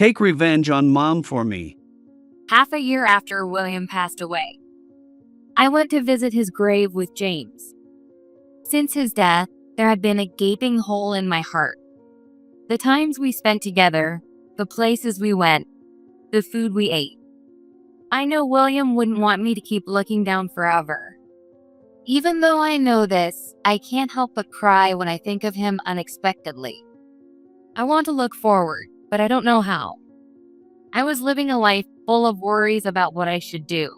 Take revenge on Mom for me. Half a year after William passed away, I went to visit his grave with James. Since his death, there had been a gaping hole in my heart. The times we spent together, the places we went, the food we ate. I know William wouldn't want me to keep looking down forever. Even though I know this, I can't help but cry when I think of him unexpectedly. I want to look forward, but I don't know how. I was living a life full of worries about what I should do.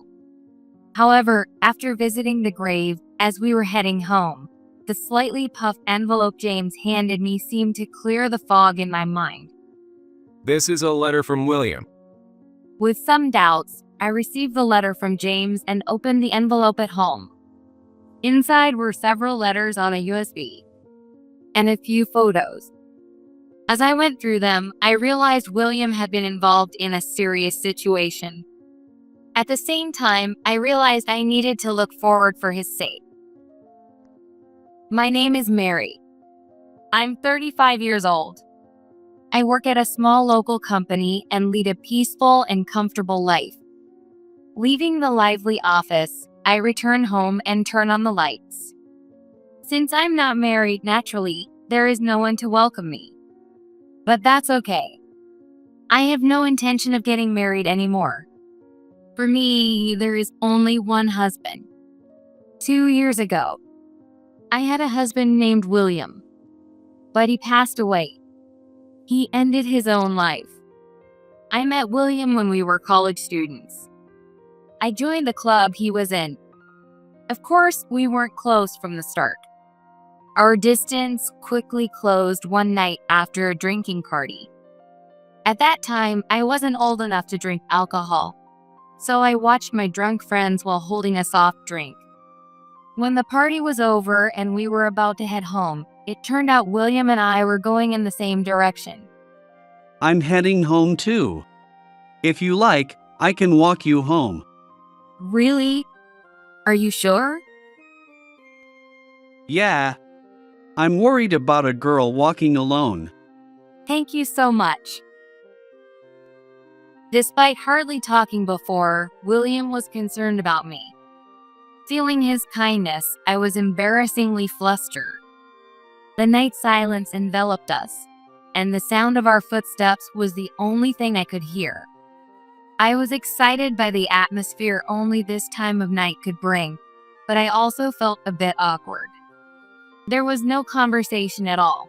However, after visiting the grave, as we were heading home, the slightly puffed envelope James handed me seemed to clear the fog in my mind. This is a letter from William. With some doubts, I received the letter from James and opened the envelope at home. Inside were several letters on a USB and a few photos. As I went through them, I realized William had been involved in a serious situation. At the same time, I realized I needed to look forward for his sake. My name is Mary. I'm 35 years old. I work at a small local company and lead a peaceful and comfortable life. Leaving the lively office, I return home and turn on the lights. Since I'm not married, naturally, there is no one to welcome me. But that's okay. I have no intention of getting married anymore. For me, there is only one husband. 2 years ago, I had a husband named William, but he passed away. He ended his own life. I met William when we were college students. I joined the club he was in. Of course, we weren't close from the start. Our distance quickly closed one night after a drinking party. At that time, I wasn't old enough to drink alcohol, so I watched my drunk friends while holding a soft drink. When the party was over and we were about to head home, it turned out William and I were going in the same direction. I'm heading home too. If you like, I can walk you home. Really? Are you sure? Yeah. I'm worried about a girl walking alone. Thank you so much. Despite hardly talking before, William was concerned about me. Feeling his kindness, I was embarrassingly flustered. The night silence enveloped us, and the sound of our footsteps was the only thing I could hear. I was excited by the atmosphere only this time of night could bring, but I also felt a bit awkward. There was no conversation at all.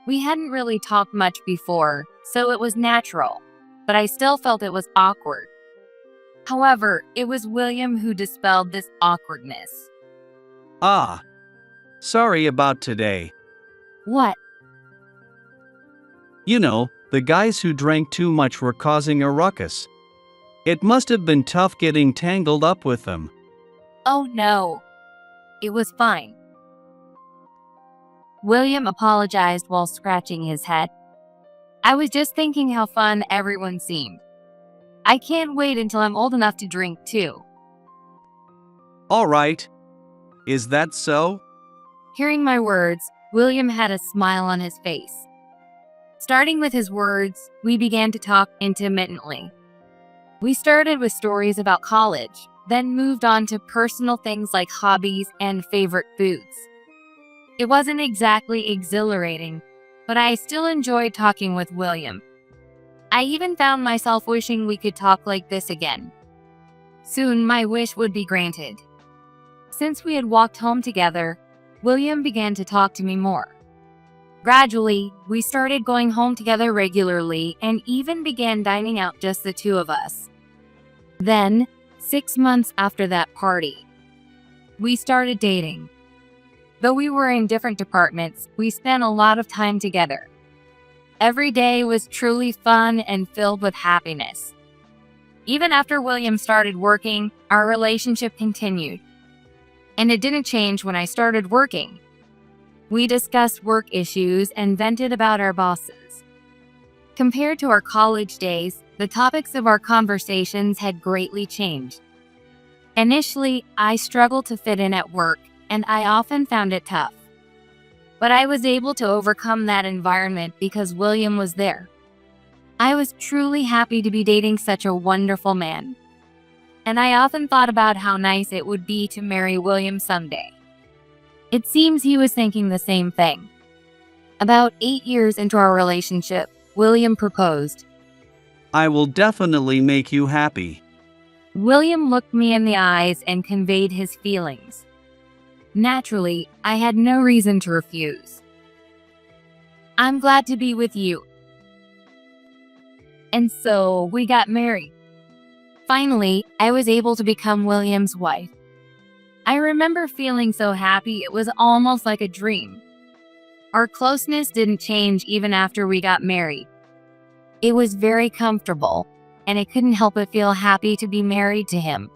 We hadn't really talked much before, so it was natural, but I still felt it was awkward. However, it was William who dispelled this awkwardness. Ah. Sorry about today. What? You know, the guys who drank too much were causing a ruckus. It must have been tough getting tangled up with them. Oh no. It was fine. William apologized while scratching his head. I was just thinking how fun everyone seemed. I can't wait until I'm old enough to drink too. All right. Is that so? Hearing my words, William had a smile on his face. Starting with his words, we began to talk intermittently. We started with stories about college, then moved on to personal things like hobbies and favorite foods. It wasn't exactly exhilarating, but I still enjoyed talking with William. I even found myself wishing we could talk like this again. Soon my wish would be granted. Since we had walked home together, William began to talk to me more. Gradually, we started going home together regularly and even began dining out just the two of us. Then, 6 months after that party, we started dating. Though we were in different departments, we spent a lot of time together. Every day was truly fun and filled with happiness. Even after William started working, our relationship continued. And it didn't change when I started working. We discussed work issues and vented about our bosses. Compared to our college days, the topics of our conversations had greatly changed. Initially, I struggled to fit in at work, and I often found it tough. But I was able to overcome that environment because William was there. I was truly happy to be dating such a wonderful man. And I often thought about how nice it would be to marry William someday. It seems he was thinking the same thing. About 8 years into our relationship, William proposed. I will definitely make you happy. William looked me in the eyes and conveyed his feelings. Naturally, I had no reason to refuse. I'm glad to be with you. And so we got married. Finally, I was able to become William's wife. I remember feeling so happy it was almost like a dream. Our closeness didn't change even after we got married. It was very comfortable, and I couldn't help but feel happy to be married to him.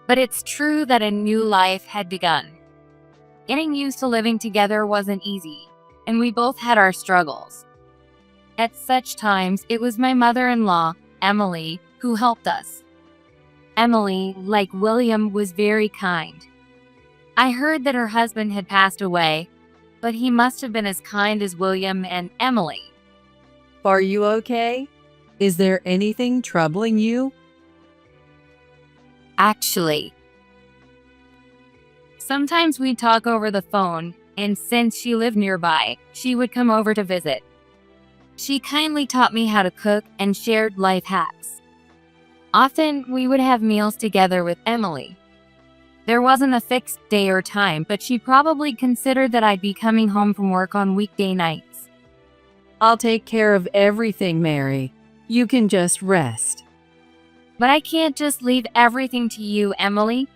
But it's true that a new life had begun. Getting used to living together wasn't easy, and we both had our struggles. At such times, it was my mother-in-law, Emily, who helped us. Emily, like William, was very kind. I heard that her husband had passed away, but he must have been as kind as William and Emily. Are you okay? Is there anything troubling you? Actually, sometimes we'd talk over the phone, and since she lived nearby, she would come over to visit. She kindly taught me how to cook and shared life hacks. Often, we would have meals together with Emily. There wasn't a fixed day or time, but she probably considered that I'd be coming home from work on weekday nights. I'll take care of everything, Mary. You can just rest. But I can't just leave everything to you, Emily.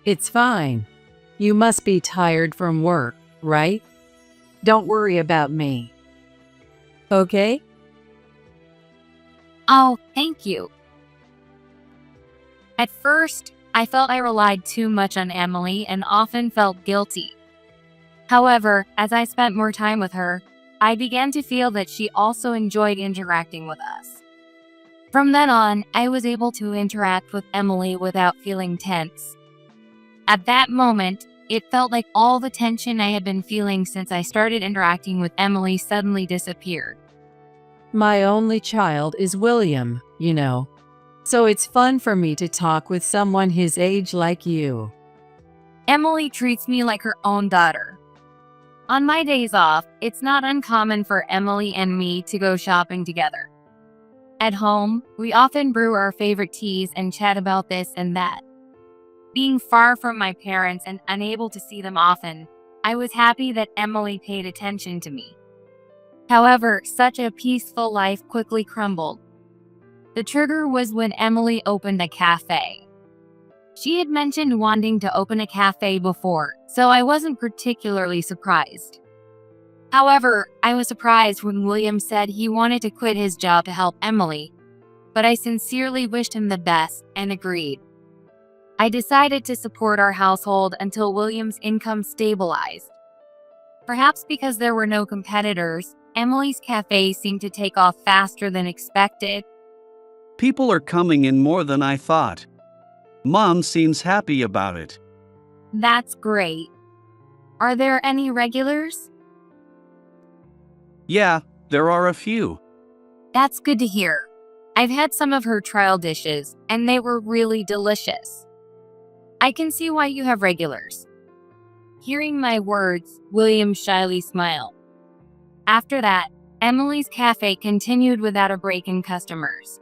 It's fine. You must be tired from work, right? Don't worry about me. Okay? Oh, thank you. At first, I felt I relied too much on Emily and often felt guilty. However, as I spent more time with her, I began to feel that she also enjoyed interacting with us. From then on, I was able to interact with Emily without feeling tense. At that moment, it felt like all the tension I had been feeling since I started interacting with Emily suddenly disappeared. My only child is William, you know. So it's fun for me to talk with someone his age like you. Emily treats me like her own daughter. On my days off, it's not uncommon for Emily and me to go shopping together. At home, we often brew our favorite teas and chat about this and that. Being far from my parents and unable to see them often, I was happy that Emily paid attention to me. However, such a peaceful life quickly crumbled. The trigger was when Emily opened a cafe. She had mentioned wanting to open a cafe before, so I wasn't particularly surprised. However, I was surprised when William said he wanted to quit his job to help Emily, but I sincerely wished him the best and agreed. I decided to support our household until William's income stabilized. Perhaps because there were no competitors, Emily's cafe seemed to take off faster than expected. People are coming in more than I thought. Mom seems happy about it. That's great. Are there any regulars? Yeah, there are a few. That's good to hear. I've had some of her trial dishes, and they were really delicious. I can see why you have regulars. Hearing my words, William shyly smiled. After that, Emily's cafe continued without a break in customers.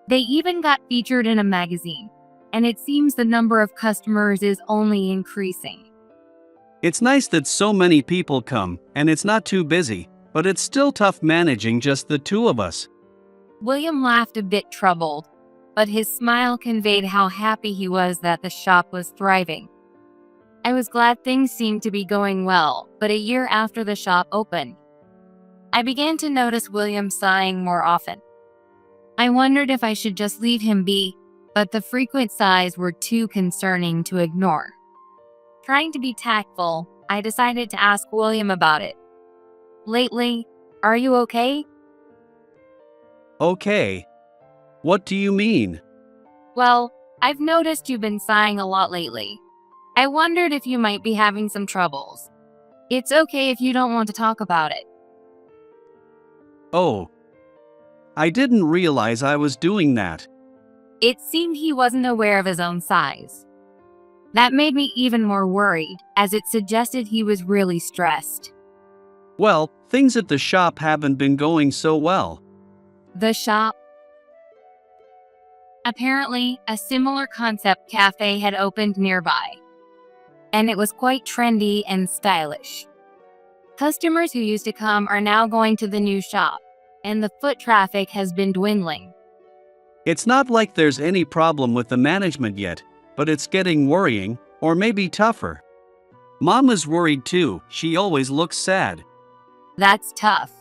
They even got featured in a magazine, and it seems the number of customers is only increasing. It's nice that so many people come, and it's not too busy, but it's still tough managing just the two of us. William laughed a bit troubled, but his smile conveyed how happy he was that the shop was thriving. I was glad things seemed to be going well, but a year after the shop opened, I began to notice William sighing more often. I wondered if I should just leave him be, but the frequent sighs were too concerning to ignore. Trying to be tactful, I decided to ask William about it. Lately, are you okay? Okay. What do you mean? Well, I've noticed you've been sighing a lot lately. I wondered if you might be having some troubles. It's okay if you don't want to talk about it. Oh, I didn't realize I was doing that. It seemed he wasn't aware of his own size. That made me even more worried, as it suggested he was really stressed. Well, things at the shop haven't been going so well. The shop? Apparently, a similar concept cafe had opened nearby, and it was quite trendy and stylish. Customers who used to come are now going to the new shop, and the foot traffic has been dwindling. It's not like there's any problem with the management yet, but it's getting worrying, or maybe tougher. Mama's worried too, she always looks sad. That's tough.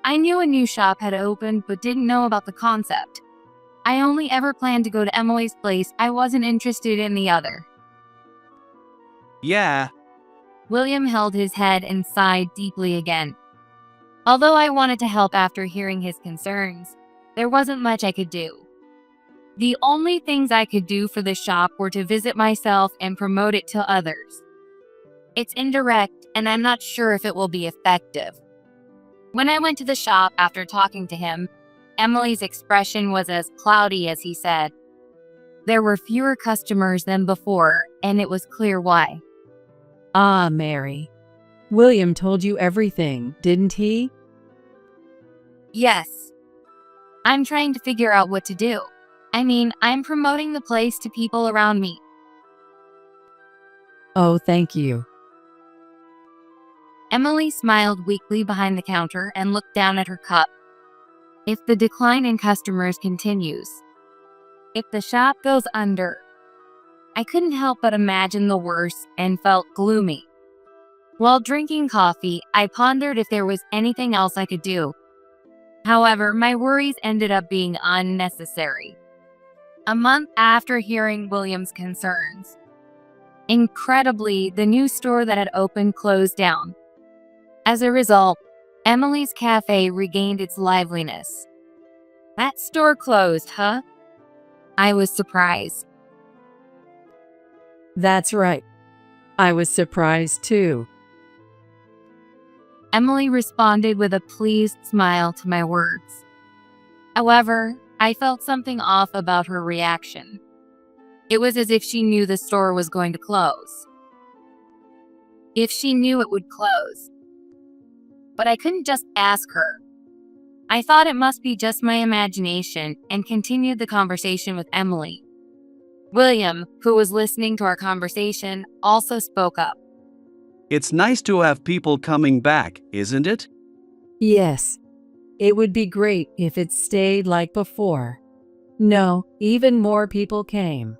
I knew a new shop had opened but didn't know about the concept. I only ever planned to go to Emily's place. I wasn't interested in the other. Yeah, William held his head and sighed deeply again. Although I wanted to help after hearing his concerns, there wasn't much I could do. The only things I could do for the shop were to visit myself and promote it to others. It's indirect, and I'm not sure if it will be effective. When I went to the shop after talking to him, Emily's expression was as cloudy as he said. There were fewer customers than before, and it was clear why. Ah, Mary. William told you everything, didn't he? Yes. I'm trying to figure out what to do. I mean, I'm promoting the place to people around me. Oh, thank you. Emily smiled weakly behind the counter and looked down at her cup. If the decline in customers continues, if the shop goes under, I couldn't help but imagine the worst and felt gloomy. While drinking coffee, I pondered if there was anything else I could do. However, my worries ended up being unnecessary. A month after hearing William's concerns, incredibly, the new store that had opened closed down. As a result, Emily's cafe regained its liveliness. That store closed, huh? I was surprised. That's right. I was surprised too. Emily responded with a pleased smile to my words. However, I felt something off about her reaction. It was as if she knew the store was going to close. If she knew it would close. But I couldn't just ask her. I thought it must be just my imagination and continued the conversation with Emily. William, who was listening to our conversation, also spoke up. it's nice to have people coming back, isn't it? Yes. It would be great if it stayed like before. No, even more people came.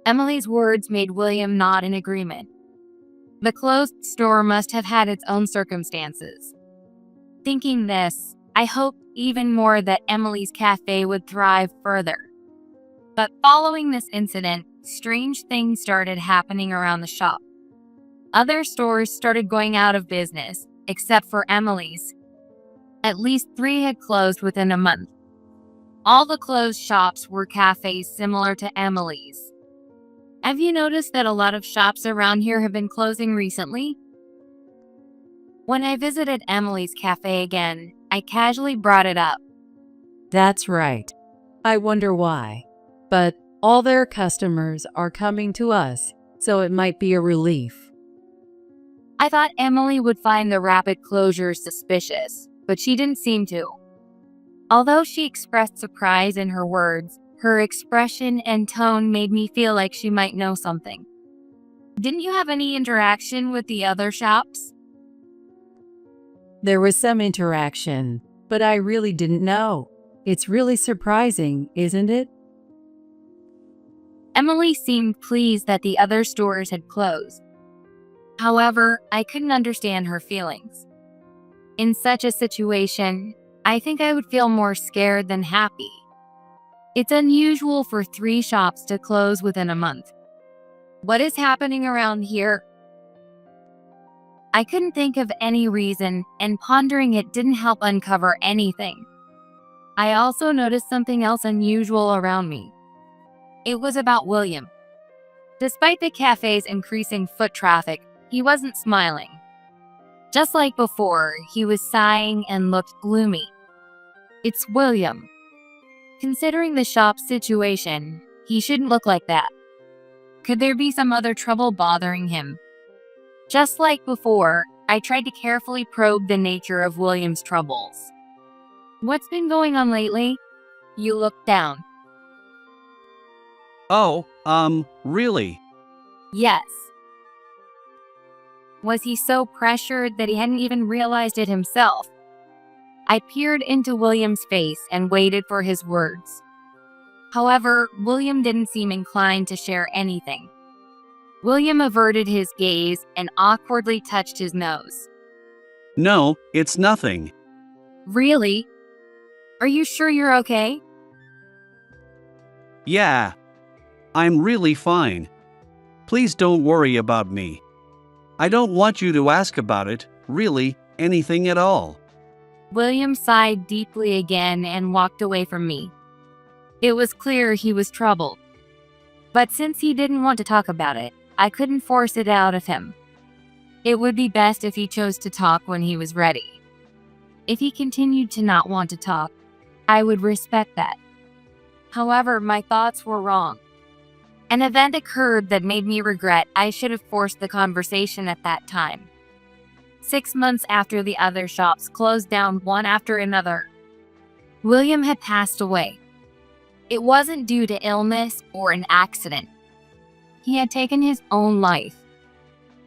Emily's words made William nod in agreement. The closed store must have had its own circumstances. Thinking this, I hoped even more that Emily's cafe would thrive further. But following this incident, strange things started happening around the shop. Other stores started going out of business, except for Emily's. At least 3 had closed within a month. All the closed shops were cafes similar to Emily's. Have you noticed that a lot of shops around here have been closing recently? When I visited Emily's cafe again, I casually brought it up. That's right. I wonder why. But all their customers are coming to us, so it might be a relief. I thought Emily would find the rapid closures suspicious, but she didn't seem to. Although she expressed surprise in her words, her expression and tone made me feel like she might know something. Didn't you have any interaction with the other shops? There was some interaction, but I really didn't know. It's really surprising, isn't it? Emily seemed pleased that the other stores had closed. However, I couldn't understand her feelings. In such a situation, I think I would feel more scared than happy. It's unusual for 3 shops to close within a month. What is happening around here? I couldn't think of any reason, and pondering it didn't help uncover anything. I also noticed something else unusual around me. It was about William. Despite the cafe's increasing foot traffic, he wasn't smiling. Just like before, he was sighing and looked gloomy. It's William. Considering the shop situation, he shouldn't look like that. Could there be some other trouble bothering him? Just like before, I tried to carefully probe the nature of William's troubles. What's been going on lately? You looked down. Oh, really? Yes. Was he so pressured that he hadn't even realized it himself? I peered into William's face and waited for his words. However, William didn't seem inclined to share anything. William averted his gaze and awkwardly touched his nose. No, it's nothing. Really? Are you sure you're okay? Yeah. I'm really fine. Please don't worry about me. I don't want you to ask about it, really, anything at all. William sighed deeply again and walked away from me. It was clear he was troubled. But since he didn't want to talk about it, I couldn't force it out of him. It would be best if he chose to talk when he was ready. If he continued to not want to talk, I would respect that. However, my thoughts were wrong. An event occurred that made me regret I should have forced the conversation at that time. 6 months after the other shops closed down one after another, William had passed away. It wasn't due to illness or an accident. He had taken his own life.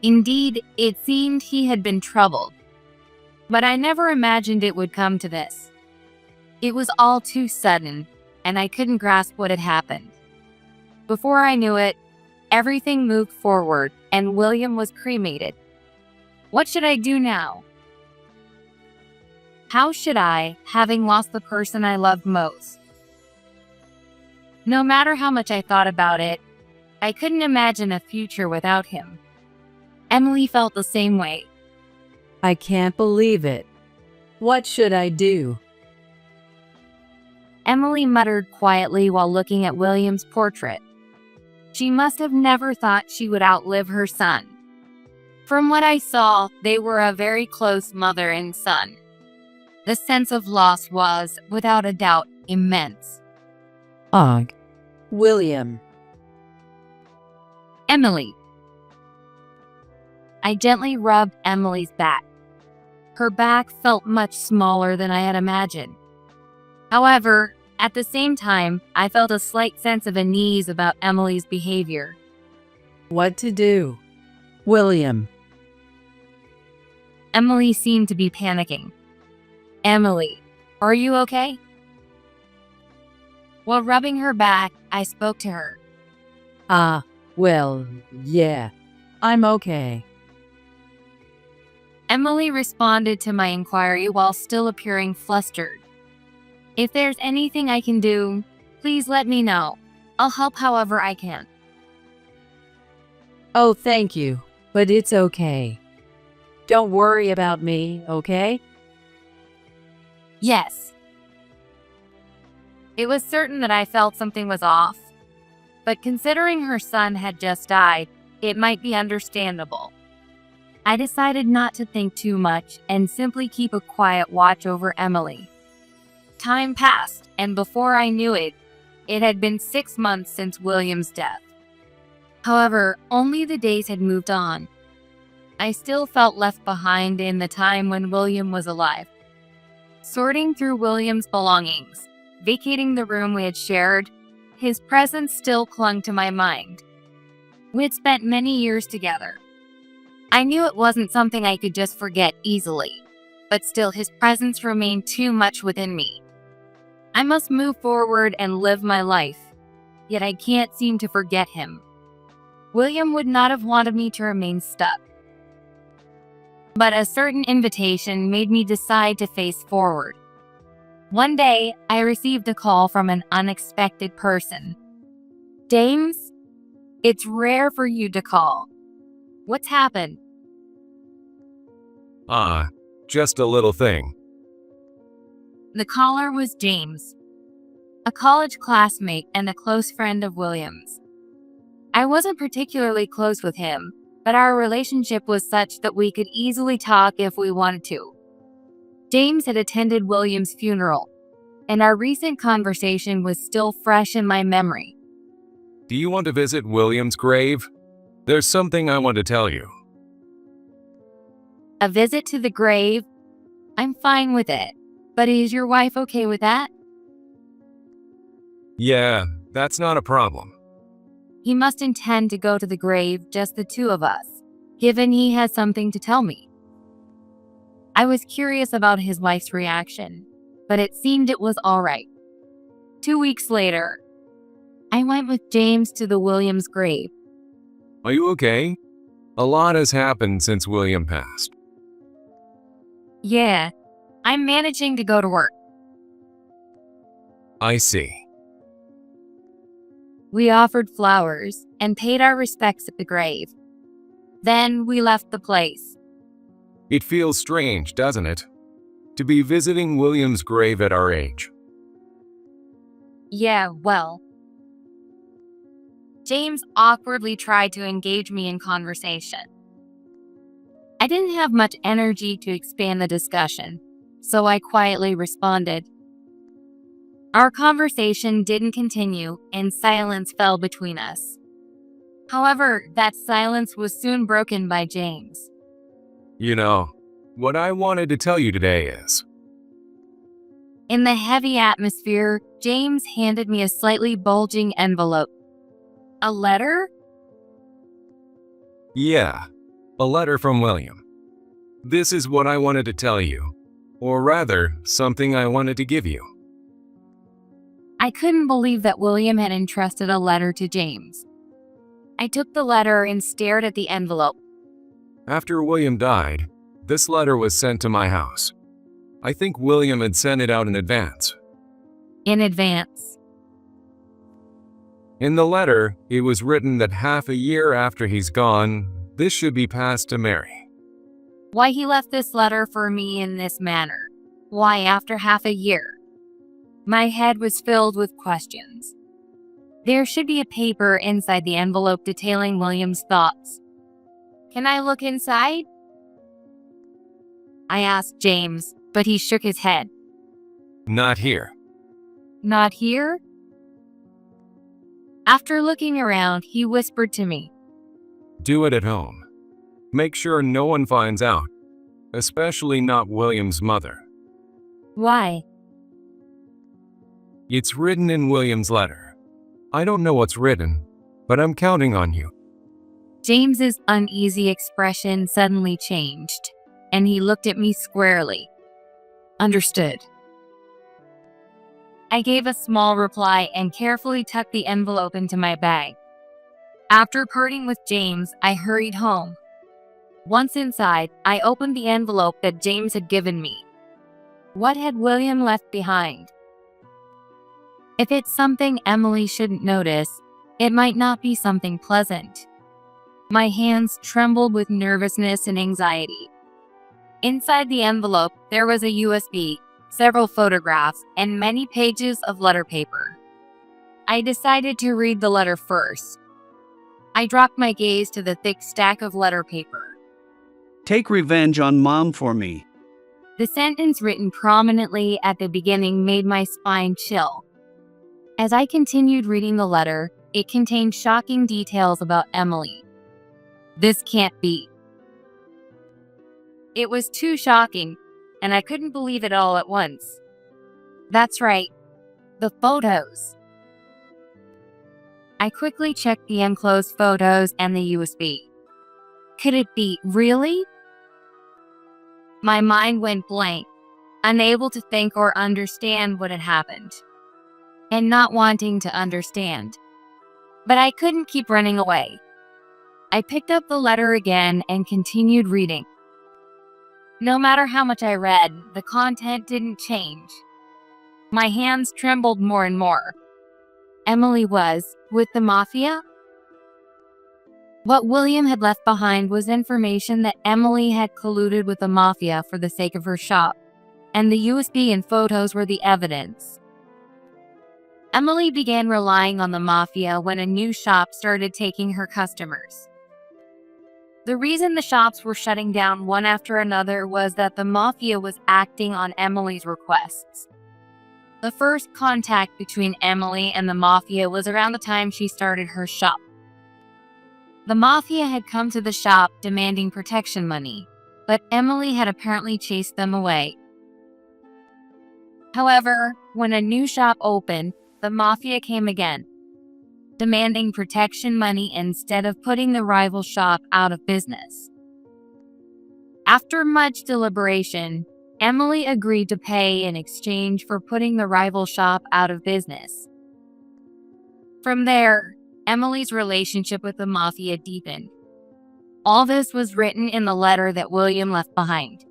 Indeed, it seemed he had been troubled. But I never imagined it would come to this. It was all too sudden, and I couldn't grasp what had happened. Before I knew it, everything moved forward, and William was cremated. What should I do now? How should I, having lost the person I loved most? No matter how much I thought about it, I couldn't imagine a future without him. Emily felt the same way. I can't believe it. What should I do? Emily muttered quietly while looking at William's portrait. She must have never thought she would outlive her son. From what I saw, they were a very close mother and son. The sense of loss was, without a doubt, immense. Ugh. William. Emily. I gently rubbed Emily's back. Her back felt much smaller than I had imagined. However, at the same time, I felt a slight sense of unease about Emily's behavior. What to do? William. Emily seemed to be panicking. Emily, are you okay? While rubbing her back, I spoke to her. Well, yeah. I'm okay. Emily responded to my inquiry while still appearing flustered. If there's anything I can do, please let me know. I'll help however I can. Oh, thank you, but it's okay. Don't worry about me, okay? Yes. It was certain that I felt something was off, but considering her son had just died, it might be understandable. I decided not to think too much and simply keep a quiet watch over Emily. Time passed, and before I knew it, it had been 6 months since William's death. However, only the days had moved on. I still felt left behind in the time when William was alive. Sorting through William's belongings, vacating the room we had shared, his presence still clung to my mind. We had spent many years together. I knew it wasn't something I could just forget easily, but still his presence remained too much within me. I must move forward and live my life, yet I can't seem to forget him. William would not have wanted me to remain stuck. But a certain invitation made me decide to face forward. One day, I received a call from an unexpected person. James, it's rare for you to call. What's happened? Just a little thing. The caller was James, a college classmate and a close friend of William's. I wasn't particularly close with him, but our relationship was such that we could easily talk if we wanted to. James had attended William's funeral, and our recent conversation was still fresh in my memory. Do you want to visit William's grave? There's something I want to tell you. A visit to the grave? I'm fine with it, but is your wife okay with that? Yeah, that's not a problem. He must intend to go to the grave, just the two of us, given he has something to tell me. I was curious about his wife's reaction, but it seemed it was all right. 2 weeks later, I went with James to the Williams grave. Are you okay? A lot has happened since William passed. Yeah, I'm managing to go to work. I see. We offered flowers and paid our respects at the grave. Then we left the place. It feels strange, doesn't it? To be visiting William's grave at our age. Yeah, well. James awkwardly tried to engage me in conversation. I didn't have much energy to expand the discussion, so I quietly responded. Our conversation didn't continue, and silence fell between us. However, that silence was soon broken by James. You know, what I wanted to tell you today is, In the heavy atmosphere, James handed me a slightly bulging envelope. A letter? yeah, a letter from William. This is what I wanted to tell you, or rather, something I wanted to give you. I couldn't believe that William had entrusted a letter to James. I took the letter and stared at the envelope. After William died, this letter was sent to my house. I think William had sent it out in advance. In advance. In the letter, it was written that half a year after he's gone, this should be passed to Mary. Why he left this letter for me in this manner? Why after half a year? My head was filled with questions. There should be a paper inside the envelope detailing William's thoughts. Can I look inside? I asked James, but he shook his head. Not here. Not here? After looking around, he whispered to me. Do it at home. Make sure no one finds out, especially not William's mother. Why? It's written in William's letter. I don't know what's written, but I'm counting on you. James's uneasy expression suddenly changed, and he looked at me squarely. Understood. I gave a small reply and carefully tucked the envelope into my bag. After parting with James, I hurried home. Once inside, I opened the envelope that James had given me. What had William left behind? If it's something Emily shouldn't notice, it might not be something pleasant. My hands trembled with nervousness and anxiety. Inside the envelope, there was a USB, several photographs, and many pages of letter paper. I decided to read the letter first. I dropped my gaze to the thick stack of letter paper. Take revenge on Mom for me. The sentence written prominently at the beginning made my spine chill. As I continued reading the letter, it contained shocking details about Emily. This can't be. It was too shocking, and I couldn't believe it all at once. That's right, the photos. I quickly checked the enclosed photos and the USB. Could it be really? My mind went blank, unable to think or understand what had happened, and not wanting to understand. But I couldn't keep running away. I picked up the letter again and continued reading. No matter how much I read, the content didn't change. My hands trembled more and more. Emily was with the mafia? What William had left behind was information that Emily had colluded with the mafia for the sake of her shop, and the USB and photos were the evidence. Emily began relying on the mafia when a new shop started taking her customers. The reason the shops were shutting down one after another was that the mafia was acting on Emily's requests. The first contact between Emily and the mafia was around the time she started her shop. The mafia had come to the shop demanding protection money, but Emily had apparently chased them away. However, when a new shop opened, the mafia came again, demanding protection money instead of putting the rival shop out of business. After much deliberation, Emily agreed to pay in exchange for putting the rival shop out of business. From there, Emily's relationship with the mafia deepened. All this was written in the letter that William left behind.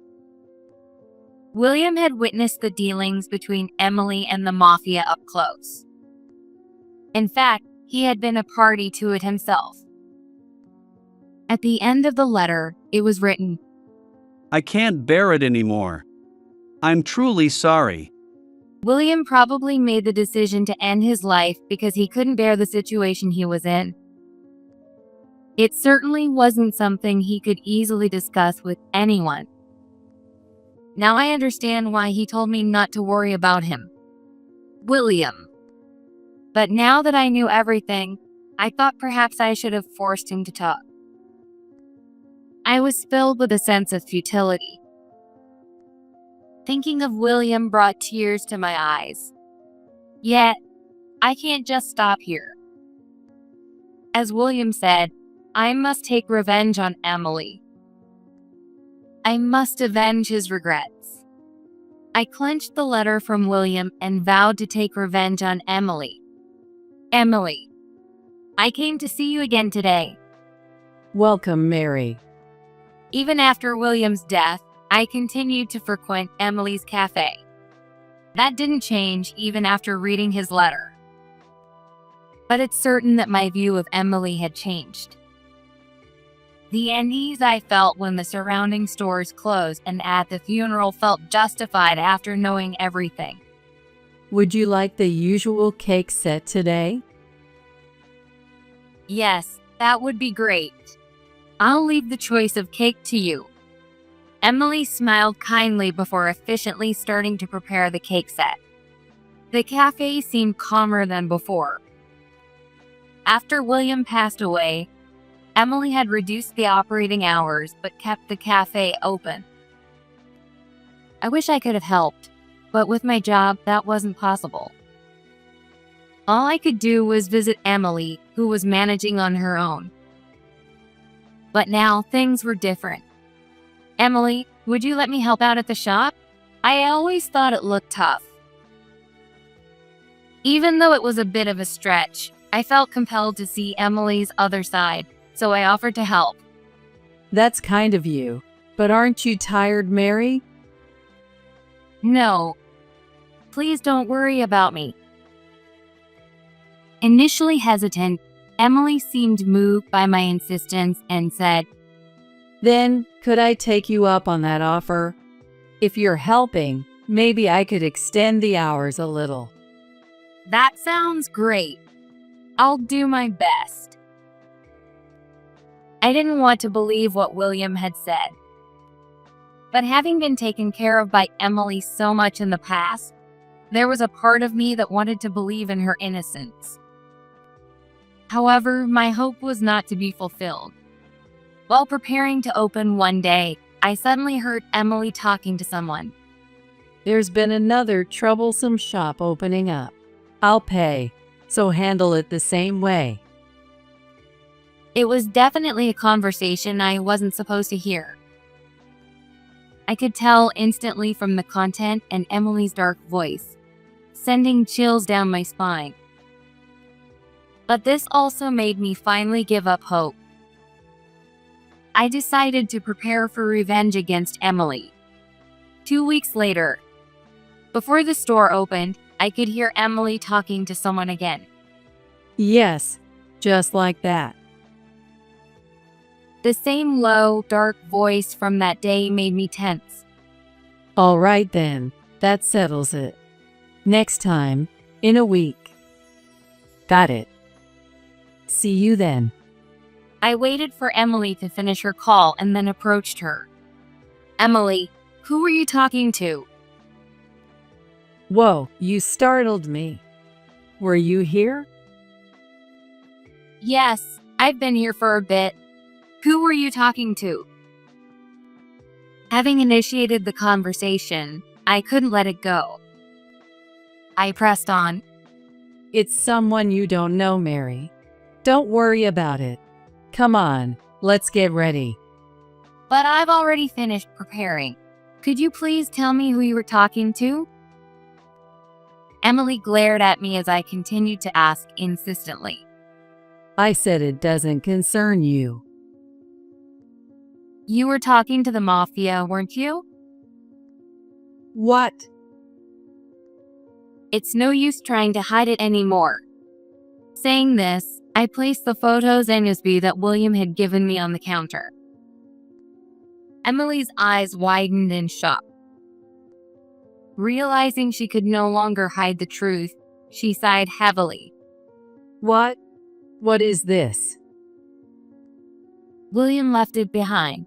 William had witnessed the dealings between Emily and the mafia up close. In fact, he had been a party to it himself. At the end of the letter, it was written, I can't bear it anymore. I'm truly sorry. William probably made the decision to end his life because he couldn't bear the situation he was in. It certainly wasn't something he could easily discuss with anyone. Now I understand why he told me not to worry about him. William. But now that I knew everything, I thought perhaps I should have forced him to talk. I was filled with a sense of futility. Thinking of William brought tears to my eyes. Yet, I can't just stop here. As William said, I must take revenge on Emily. I must avenge his regrets. I clenched the letter from William and vowed to take revenge on Emily. Emily, I came to see you again today. Welcome, Mary. Even after William's death, I continued to frequent Emily's cafe. That didn't change even after reading his letter. But it's certain that my view of Emily had changed. The unease I felt when the surrounding stores closed and at the funeral felt justified after knowing everything. Would you like the usual cake set today? Yes, that would be great. I'll leave the choice of cake to you. Emily smiled kindly before efficiently starting to prepare the cake set. The cafe seemed calmer than before. After William passed away, Emily had reduced the operating hours but kept the cafe open. I wish I could have helped, but with my job, that wasn't possible. All I could do was visit Emily, who was managing on her own. But now things were different. Emily, would you let me help out at the shop? I always thought it looked tough. Even though it was a bit of a stretch, I felt compelled to see Emily's other side, so I offered to help. That's kind of you. But aren't you tired, Mary? No. Please don't worry about me. Initially hesitant, Emily seemed moved by my insistence and said, Then, could I take you up on that offer? If you're helping, maybe I could extend the hours a little. That sounds great. I'll do my best. I didn't want to believe what William had said. But having been taken care of by Emily so much in the past, there was a part of me that wanted to believe in her innocence. However, my hope was not to be fulfilled. While preparing to open one day, I suddenly heard Emily talking to someone. There's been another troublesome shop opening up. I'll pay, so handle it the same way. It was definitely a conversation I wasn't supposed to hear. I could tell instantly from the content and Emily's dark voice, sending chills down my spine. But this also made me finally give up hope. I decided to prepare for revenge against Emily. 2 weeks later, before the store opened, I could hear Emily talking to someone again. Yes, just like that. The same low, dark voice from that day made me tense. All right then, that settles it. Next time, in a week. Got it. See you then. I waited for Emily to finish her call and then approached her. Emily, who were you talking to? Whoa, you startled me. Were you here? Yes, I've been here for a bit. Who were you talking to? Having initiated the conversation, I couldn't let it go. I pressed on. It's someone you don't know, Mary. Don't worry about it. Come on, let's get ready. But I've already finished preparing. Could you please tell me who you were talking to? Emily glared at me as I continued to ask insistently. I said it doesn't concern you. You were talking to the mafia, weren't you? What? It's no use trying to hide it anymore. Saying this, I placed the photos and USB that William had given me on the counter. Emily's eyes widened in shock. Realizing she could no longer hide the truth, she sighed heavily. What? What is this? William left it behind.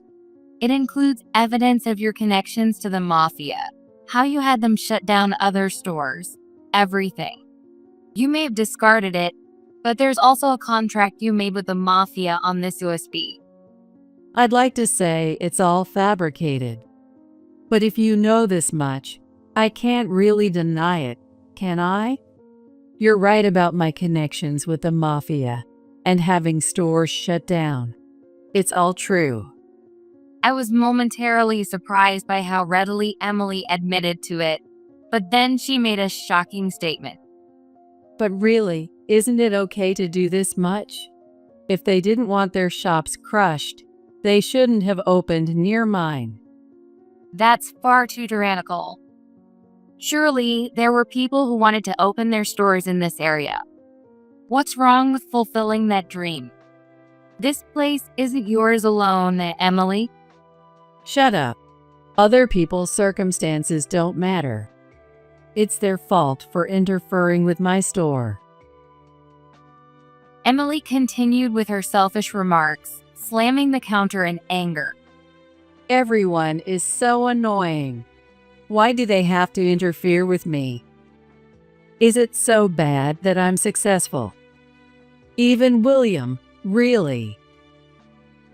It includes evidence of your connections to the mafia, how you had them shut down other stores, everything. You may have discarded it, but there's also a contract you made with the mafia on this USB. I'd like to say it's all fabricated. But if you know this much, I can't really deny it, can I? You're right about my connections with the mafia and having stores shut down. It's all true. I was momentarily surprised by how readily Emily admitted to it, but then she made a shocking statement. But really, isn't it okay to do this much? If they didn't want their shops crushed, they shouldn't have opened near mine. That's far too tyrannical. Surely, there were people who wanted to open their stores in this area. What's wrong with fulfilling that dream? This place isn't yours alone, Emily. Shut up. Other people's circumstances don't matter. It's their fault for interfering with my store. Emily continued with her selfish remarks, slamming the counter in anger. Everyone is so annoying. Why do they have to interfere with me? Is it so bad that I'm successful? Even William, really?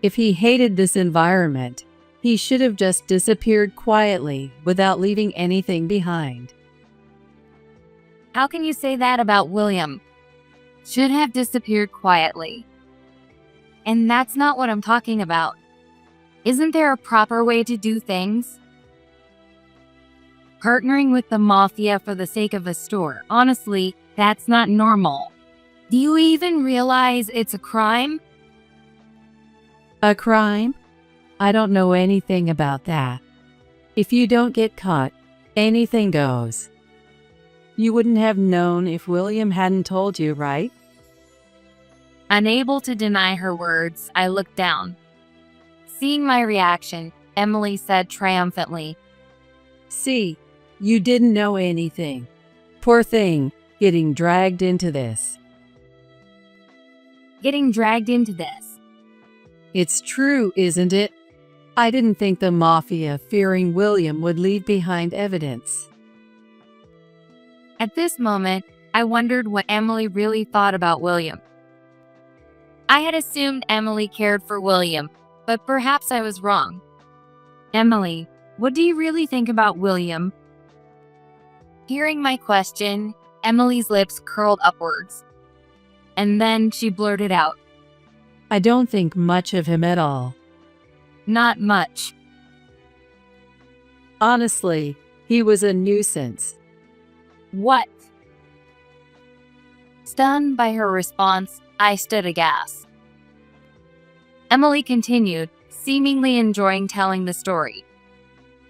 If he hated this environment, he should have just disappeared quietly without leaving anything behind. How can you say that about William? Should have disappeared quietly. And that's not what I'm talking about. Isn't there a proper way to do things? Partnering with the mafia for the sake of a store, honestly, that's not normal. Do you even realize it's a crime? A crime? I don't know anything about that. If you don't get caught, anything goes. You wouldn't have known if William hadn't told you, right? Unable to deny her words, I looked down. Seeing my reaction, Emily said triumphantly, See, you didn't know anything. Poor thing, getting dragged into this. Getting dragged into this. It's true, isn't it? I didn't think the mafia, fearing William, would leave behind evidence. At this moment, I wondered what Emily really thought about William. I had assumed Emily cared for William, but perhaps I was wrong. Emily, what do you really think about William? Hearing my question, Emily's lips curled upwards. And then she blurted out, I don't think much of him at all. Not much. Honestly, he was a nuisance. What? Stunned by her response, I stood aghast. Emily continued, seemingly enjoying telling the story.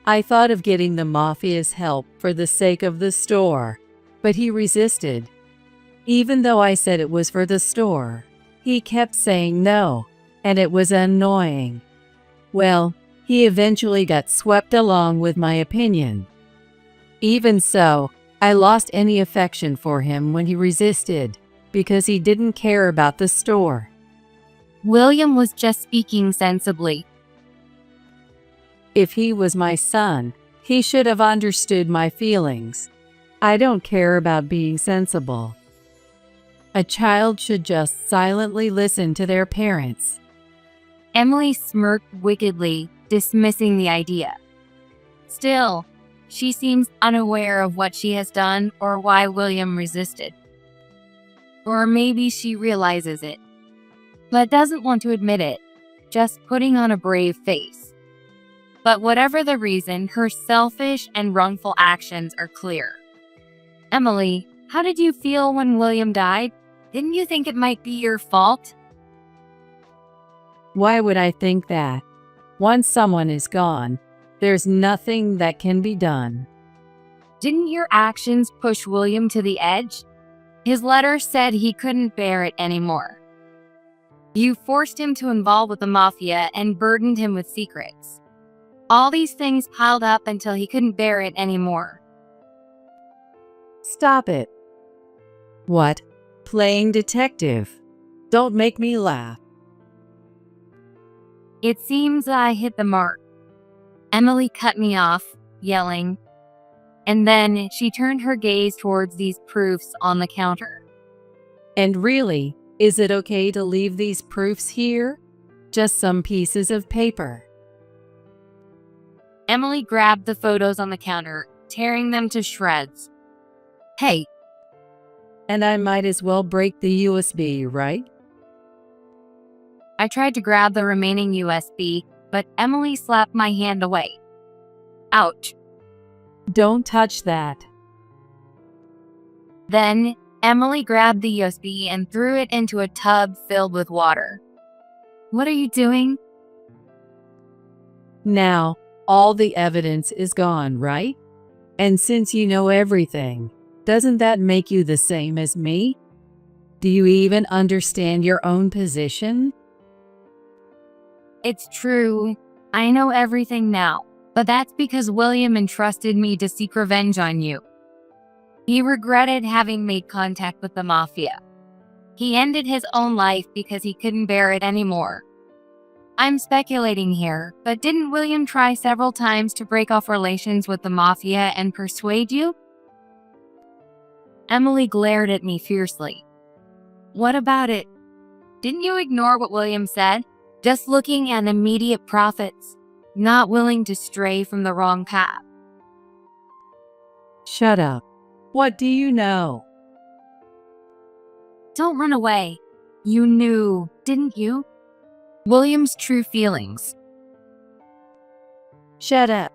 I thought of getting the mafia's help for the sake of the store, but he resisted. Even though I said it was for the store, he kept saying no, and it was annoying. Well, he eventually got swept along with my opinion. Even so, I lost any affection for him when he resisted, because he didn't care about the store. William was just speaking sensibly. If he was my son, he should have understood my feelings. I don't care about being sensible. A child should just silently listen to their parents. Emily smirked wickedly, dismissing the idea. Still, she seems unaware of what she has done or why William resisted. Or maybe she realizes it, but doesn't want to admit it, just putting on a brave face. But whatever the reason, her selfish and wrongful actions are clear. Emily, how did you feel when William died? Didn't you think it might be your fault? Why would I think that? Once someone is gone, there's nothing that can be done. Didn't your actions push William to the edge? His letter said he couldn't bear it anymore. You forced him to involve with the mafia and burdened him with secrets. All these things piled up until he couldn't bear it anymore. Stop it. What? Playing detective? Don't make me laugh. It seems I hit the mark. Emily cut me off, yelling, and then she turned her gaze towards these proofs on the counter. And really, is it okay to leave these proofs here? Just some pieces of paper. Emily grabbed the photos on the counter, tearing them to shreds. Hey. And I might as well break the USB, right? I tried to grab the remaining USB, but Emily slapped my hand away. Ouch. Don't touch that. Then, Emily grabbed the USB and threw it into a tub filled with water. What are you doing? Now, all the evidence is gone, right? And since you know everything, doesn't that make you the same as me? Do you even understand your own position? It's true. I know everything now, but that's because William entrusted me to seek revenge on you. He regretted having made contact with the mafia. He ended his own life because he couldn't bear it anymore. I'm speculating here, but didn't William try several times to break off relations with the mafia and persuade you? Emily glared at me fiercely. What about it? Didn't you ignore what William said? Just looking at immediate profits, not willing to stray from the wrong path. Shut up. What do you know? Don't run away. You knew, didn't you? William's true feelings. Shut up.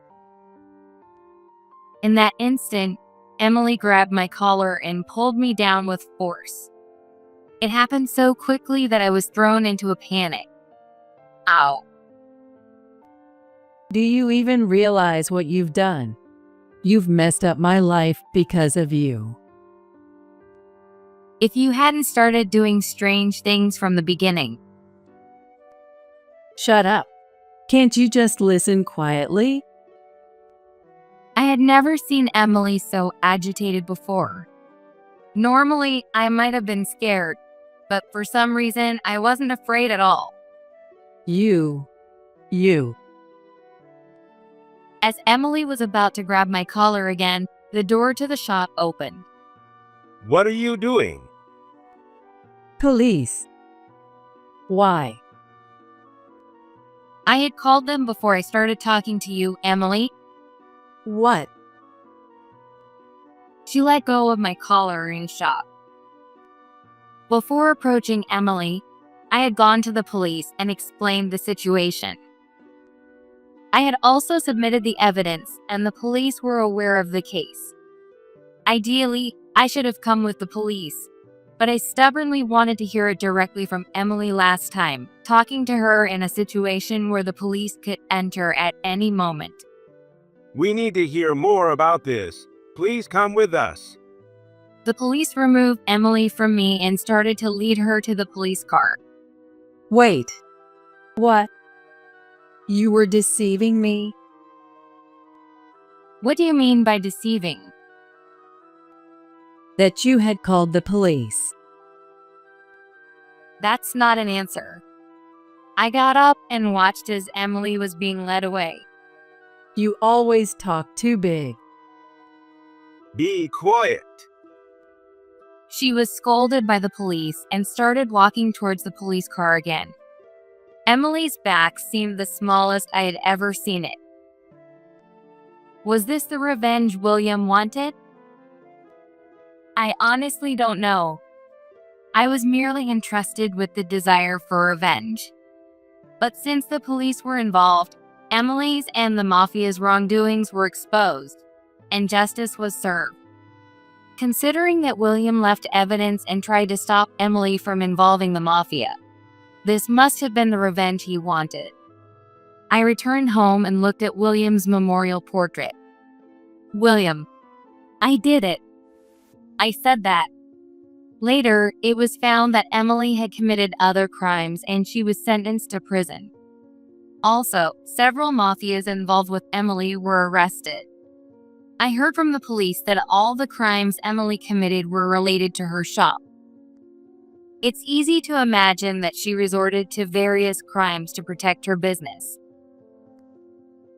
In that instant, Emily grabbed my collar and pulled me down with force. It happened so quickly that I was thrown into a panic. Ow. Do you even realize what you've done? You've messed up my life because of you. If you hadn't started doing strange things from the beginning. Shut up. Can't you just listen quietly? I had never seen Emily so agitated before. Normally, I might have been scared, but for some reason, I wasn't afraid at all. You. As Emily was about to grab my collar again, the door to the shop opened. What are you doing? Police. Why? I had called them before I started talking to you, Emily. What? She let go of my collar in shock. Before approaching Emily, I had gone to the police and explained the situation. I had also submitted the evidence, and the police were aware of the case. Ideally, I should have come with the police, but I stubbornly wanted to hear it directly from Emily last time, talking to her in a situation where the police could enter at any moment. We need to hear more about this. Please come with us. The police removed Emily from me and started to lead her to the police car. Wait. What? You were deceiving me? What do you mean by deceiving? That you had called the police. That's not an answer. I got up and watched as Emily was being led away. You always talk too big. Be quiet. She was scolded by the police and started walking towards the police car again. Emily's back seemed the smallest I had ever seen it. Was this the revenge William wanted? I honestly don't know. I was merely entrusted with the desire for revenge. But since the police were involved, Emily's and the mafia's wrongdoings were exposed, and justice was served. Considering that William left evidence and tried to stop Emily from involving the mafia, this must have been the revenge he wanted. I returned home and looked at William's memorial portrait. William, I did it. I said that. Later, it was found that Emily had committed other crimes and she was sentenced to prison. Also, several mafias involved with Emily were arrested. I heard from the police that all the crimes Emily committed were related to her shop. It's easy to imagine that she resorted to various crimes to protect her business.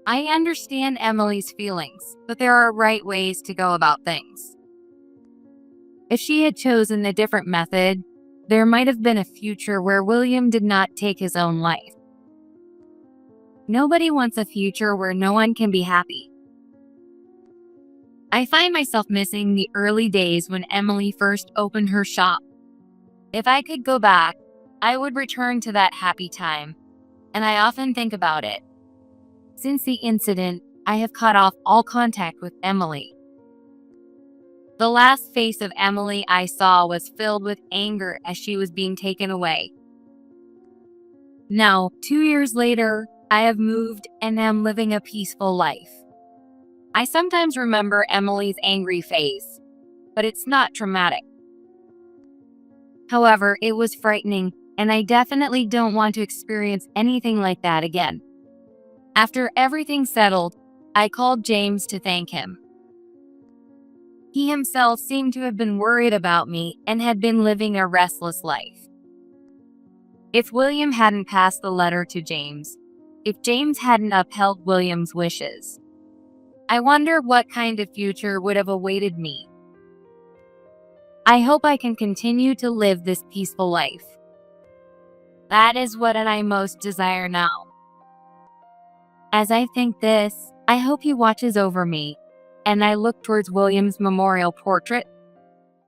I understand Emily's feelings, but there are right ways to go about things. If she had chosen a different method, there might have been a future where William did not take his own life. Nobody wants a future where no one can be happy. I find myself missing the early days when Emily first opened her shop. If I could go back, I would return to that happy time, and I often think about it. Since the incident, I have cut off all contact with Emily. The last face of Emily I saw was filled with anger as she was being taken away. Now, 2 years later, I have moved and am living a peaceful life. I sometimes remember Emily's angry face, but it's not traumatic. However, it was frightening, and I definitely don't want to experience anything like that again. After everything settled, I called James to thank him. He himself seemed to have been worried about me and had been living a restless life. If William hadn't passed the letter to James, if James hadn't upheld William's wishes, I wonder what kind of future would have awaited me. I hope I can continue to live this peaceful life. That is what I most desire now. As I think this, I hope he watches over me, and I look towards William's memorial portrait